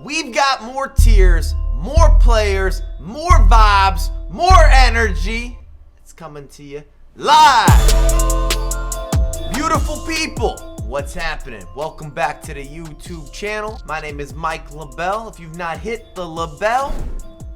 We've got more tiers, more players, more vibes, more energy. It's coming to you live. Beautiful people, what's happening? Welcome back to the YouTube channel. My name is Mike LaBelle. If you've not hit the LaBelle,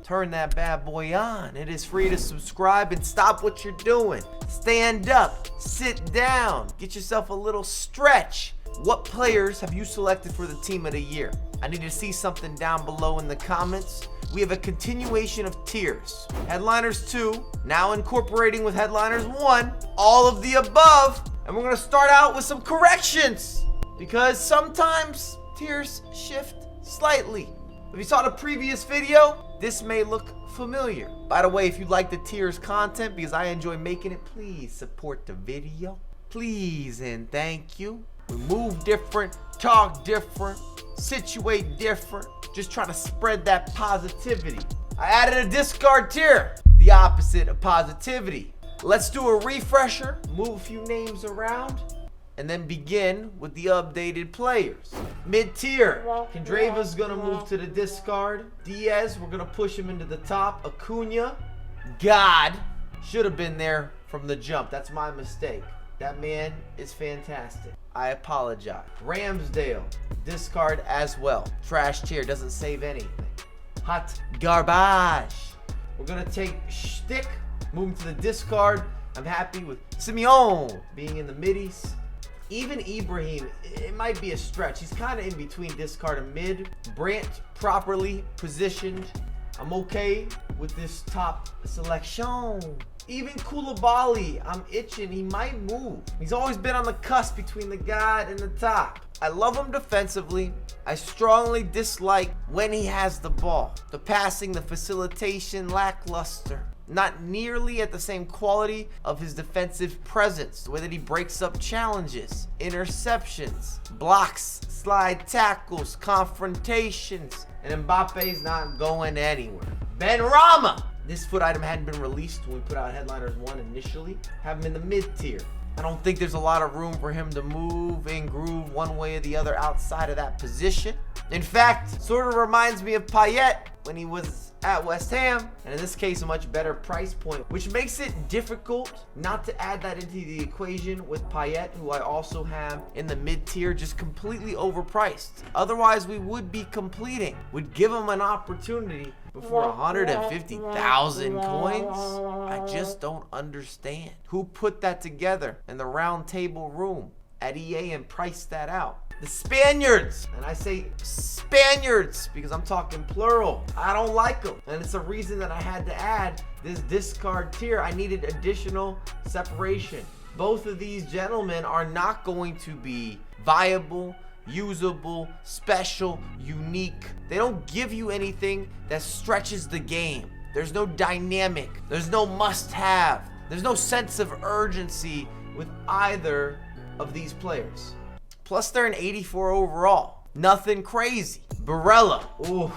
turn that bad boy on. It is free to subscribe and stop what you're doing. Stand up, sit down, get yourself a little stretch. What players have you selected for the team of the year? I need to see something down below in the comments. We have a continuation of tiers. Headliners 2, now incorporating with Headliners 1, all of the above. And we're gonna start out with some corrections because sometimes tiers shift slightly. If you saw the previous video, this may look familiar. By the way, if you like the tiers content, because I enjoy making it, please support the video. Please and thank you. We move different, talk different, situate different, just trying to spread that positivity. I added a discard tier, the opposite of positivity. Let's do a refresher, move a few names around, and then begin with the updated players. Mid-tier, Kondrava's gonna move to the discard. Diaz, we're gonna push him into the top. Acuna, God, should have been there from the jump. That's my mistake. That man is fantastic. I apologize. Ramsdale, discard as well. Trash tier, doesn't save anything. Hot garbage. We're gonna take Shtick, move him to the discard. I'm happy with Simeone being in the middies. Even Ibrahim, it might be a stretch. He's kind of in between discard and mid. Brandt, properly positioned. I'm okay with this top selection. Even Koulibaly, I'm itching. He might move. He's always been on the cusp between the god and the top. I love him defensively. I strongly dislike when he has the ball. The passing, the facilitation, lackluster. Not nearly at the same quality of his defensive presence. The way that he breaks up challenges, interceptions, blocks, slide tackles, confrontations. And Mbappe's not going anywhere. Benrahma. This foot item hadn't been released when we put out Headliners 1 initially. Have him in the mid-tier. I don't think there's a lot of room for him to move and groove one way or the other outside of that position. In fact, sort of reminds me of Payet when he was at West Ham, and in this case a much better price point, which makes it difficult not to add that into the equation with Payet, who I also have in the mid-tier, just completely overpriced. Otherwise we would be completing, would give him an opportunity before 150,000 coins. I just don't understand who put that together in the round table room at EA and priced that out. The Spaniards, and I say Spaniards because I'm talking plural. I don't like them, and it's a reason that I had to add this discard tier. I needed additional separation. Both of these gentlemen are not going to be viable, usable, special, unique. They don't give you anything that stretches the game. There's no dynamic. There's no must-have. There's no sense of urgency with either of these players. Plus, they're an 84 overall. Nothing crazy. Barella. Ooh.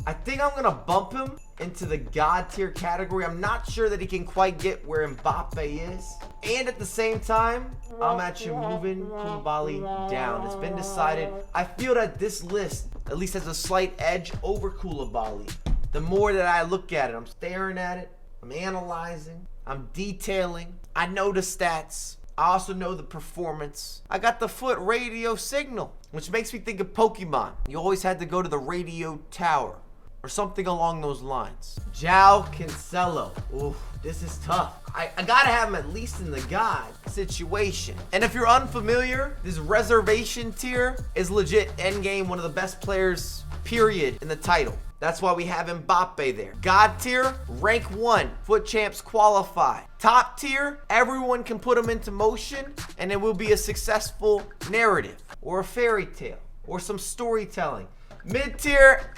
I think I'm going to bump him into the God tier category. I'm not sure that he can quite get where Mbappe is. And at the same time, I'm actually moving Koulibaly down. It's been decided. I feel that this list at least has a slight edge over Koulibaly. The more that I look at it, I'm staring at it, I'm analyzing, I'm detailing. I know the stats. I also know the performance. I got the foot radio signal, which makes me think of Pokemon. You always had to go to the radio tower or something along those lines. João Cancelo. Ooh, this is tough. I gotta have him at least in the God situation. And if you're unfamiliar, this reservation tier is legit endgame, one of the best players, period, in the title. That's why we have Mbappe there. God tier, rank 1, foot champs qualify. Top tier, everyone can put them into motion and it will be a successful narrative or a fairy tale or some storytelling. Mid tier,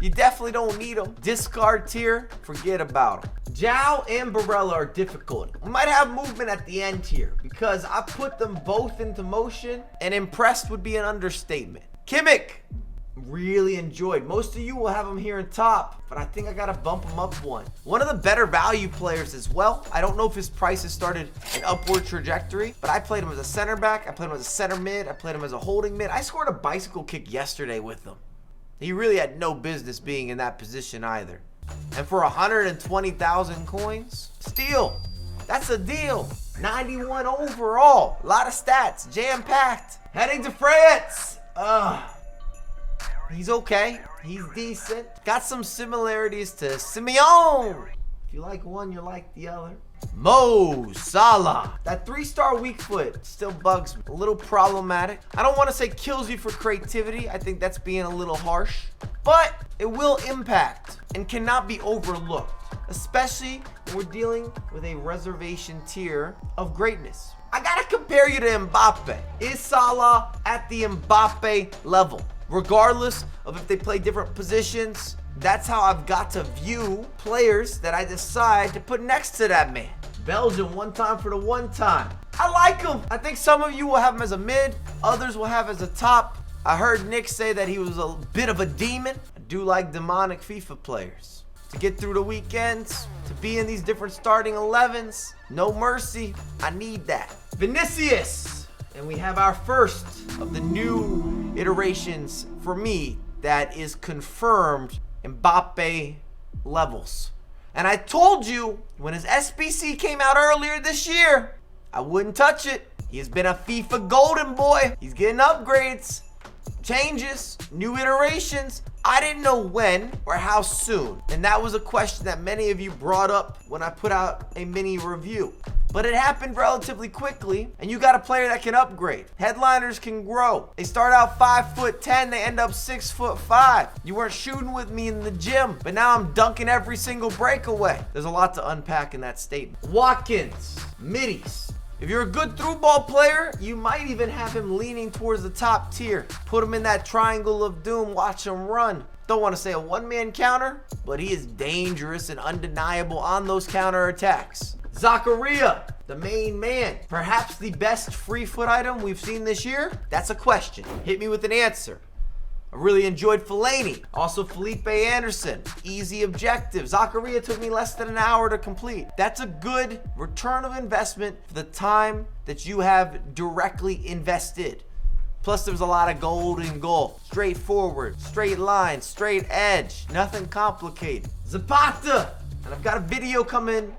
you definitely don't need them. Discard tier, forget about them. João and Barella are difficult. We might have movement at the end here because I put them both into motion, and impressed would be an understatement. Kimmich, really enjoyed. Most of you will have him here in top, but I think I gotta bump him up one. One of the better value players as well. I don't know if his price has started an upward trajectory, but I played him as a center back, I played him as a center mid, I played him as a holding mid. I scored a bicycle kick yesterday with him. He really had no business being in that position either. And for 120,000 coins, steal. That's a deal. 91 overall. A lot of stats, jam-packed. Heading to France. He's okay. He's decent. Got some similarities to Simeone. If you like one, you like the other. Mo Salah. That 3-star weak foot still bugs me. A little problematic. I don't want to say kills you for creativity. I think that's being a little harsh. But it will impact and cannot be overlooked, especially when we're dealing with a reservation tier of greatness. I gotta compare you to Mbappe. Is Salah at the Mbappe level? Regardless of if they play different positions, that's how I've got to view players that I decide to put next to that man. Belgium, one time for the one time. I like him. I think some of you will have him as a mid, others will have as a top. I heard Nick say that he was a bit of a demon. I do like demonic FIFA players. To get through the weekends, to be in these different starting 11s, no mercy. I need that. Vinicius. And we have our first of the new iterations for me that is confirmed Mbappe levels. And I told you when his SBC came out earlier this year, I wouldn't touch it. He has been a FIFA golden boy. He's getting upgrades, changes, new iterations. I didn't know when or how soon. And that was a question that many of you brought up when I put out a mini review. But it happened relatively quickly, and you got a player that can upgrade. Headliners can grow. They start out 5'10", they end up 6'5". You weren't shooting with me in the gym, but now I'm dunking every single breakaway. There's a lot to unpack in that statement. Watkins, middies. If you're a good through ball player, you might even have him leaning towards the top tier. Put him in that triangle of doom, watch him run. Don't want to say a one-man counter, but he is dangerous and undeniable on those counter attacks. Zakaria, the main man, perhaps the best free foot item we've seen this year? That's a question. Hit me with an answer. I really enjoyed Fellaini. Also Felipe Anderson. Easy objective. Zakaria took me less than an hour to complete. That's a good return of investment for the time that you have directly invested. Plus there's a lot of gold in goal. Straightforward, straight line, straight edge. Nothing complicated. Zapata. And I've got a video coming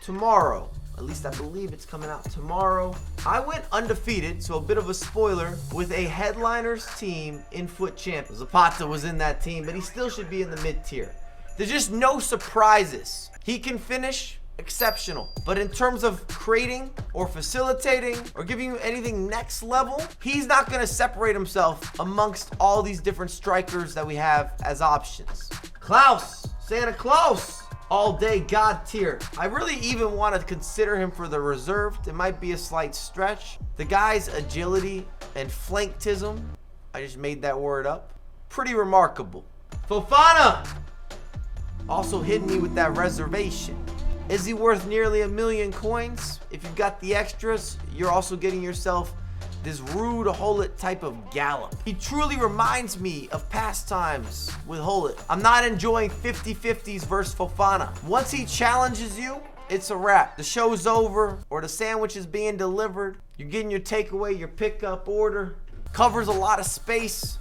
tomorrow. At least I believe it's coming out tomorrow. I went undefeated, so a bit of a spoiler, with a headliners team in Foot Champions. Zapata was in that team, but he still should be in the mid-tier. There's just no surprises. He can finish exceptional, but in terms of creating or facilitating or giving you anything next level, he's not going to separate himself amongst all these different strikers that we have as options. Klaus, Santa Claus. All day God tier. I really even want to consider him for the reserved. It might be a slight stretch. The guy's agility and flanktism, I just made that word up, pretty remarkable. Fofana also hit me with that reservation. Is he worth nearly 1 million coins? If you've got the extras, you're also getting yourself this rude Hullet type of gallop. He truly reminds me of past times with Hullet. I'm not enjoying 50-50s versus Fofana. Once he challenges you, it's a wrap. The show's over, or the sandwich is being delivered. You're getting your takeaway, your pickup order. Covers a lot of space,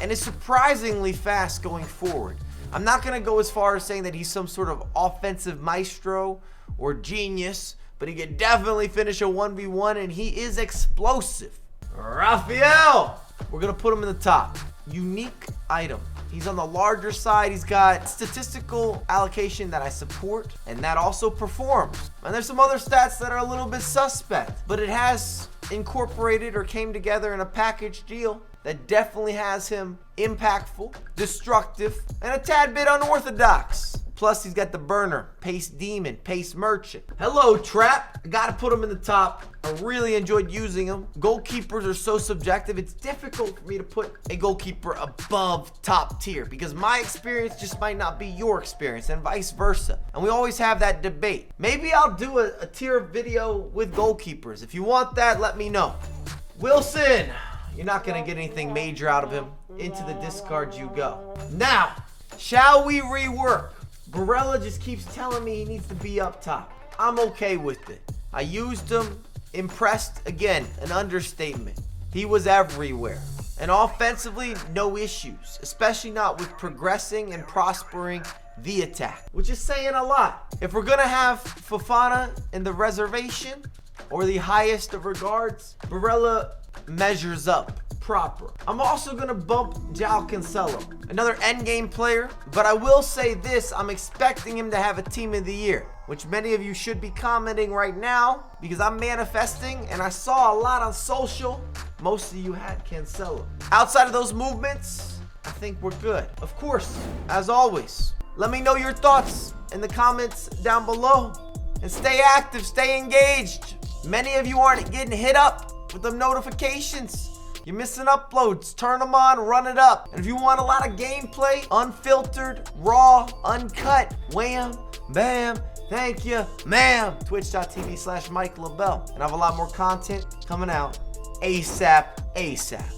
and is surprisingly fast going forward. I'm not gonna go as far as saying that he's some sort of offensive maestro or genius, but he can definitely finish a 1v1, and he is explosive. Raphael, we're gonna put him in the top. Unique item. He's on the larger side. He's got statistical allocation that I support, and that also performs. And there's some other stats that are a little bit suspect, but it has incorporated or came together in a package deal that definitely has him impactful, destructive, and a tad bit unorthodox. Plus, he's got the burner, pace demon, pace merchant. Hello, Trap. I gotta put him in the top. I really enjoyed using him. Goalkeepers are so subjective. It's difficult for me to put a goalkeeper above top tier because my experience just might not be your experience and vice versa. And we always have that debate. Maybe I'll do a tier video with goalkeepers. If you want that, let me know. Wilson, you're not gonna get anything major out of him. Into the discards you go. Now, shall we rework? Barella just keeps telling me he needs to be up top. I'm okay with it. I used him, impressed, again, an understatement. He was everywhere. And offensively, no issues, especially not with progressing and prospering the attack, which is saying a lot. If we're gonna have Fofana in the reservation or the highest of regards, Barella measures up proper. I'm also gonna bump João Cancelo, another endgame player, but I will say this, I'm expecting him to have a team of the year, which many of you should be commenting right now because I'm manifesting and I saw a lot on social. Most of you had Cancelo. Outside of those movements, I think we're good. Of course, as always, let me know your thoughts in the comments down below and stay active, stay engaged. Many of you aren't getting hit up with the notifications. You're missing uploads. Turn them on, run it up. And if you want a lot of gameplay, unfiltered, raw, uncut, wham, bam, thank you, ma'am. Twitch.tv/Mike LaBelle. And I have a lot more content coming out ASAP.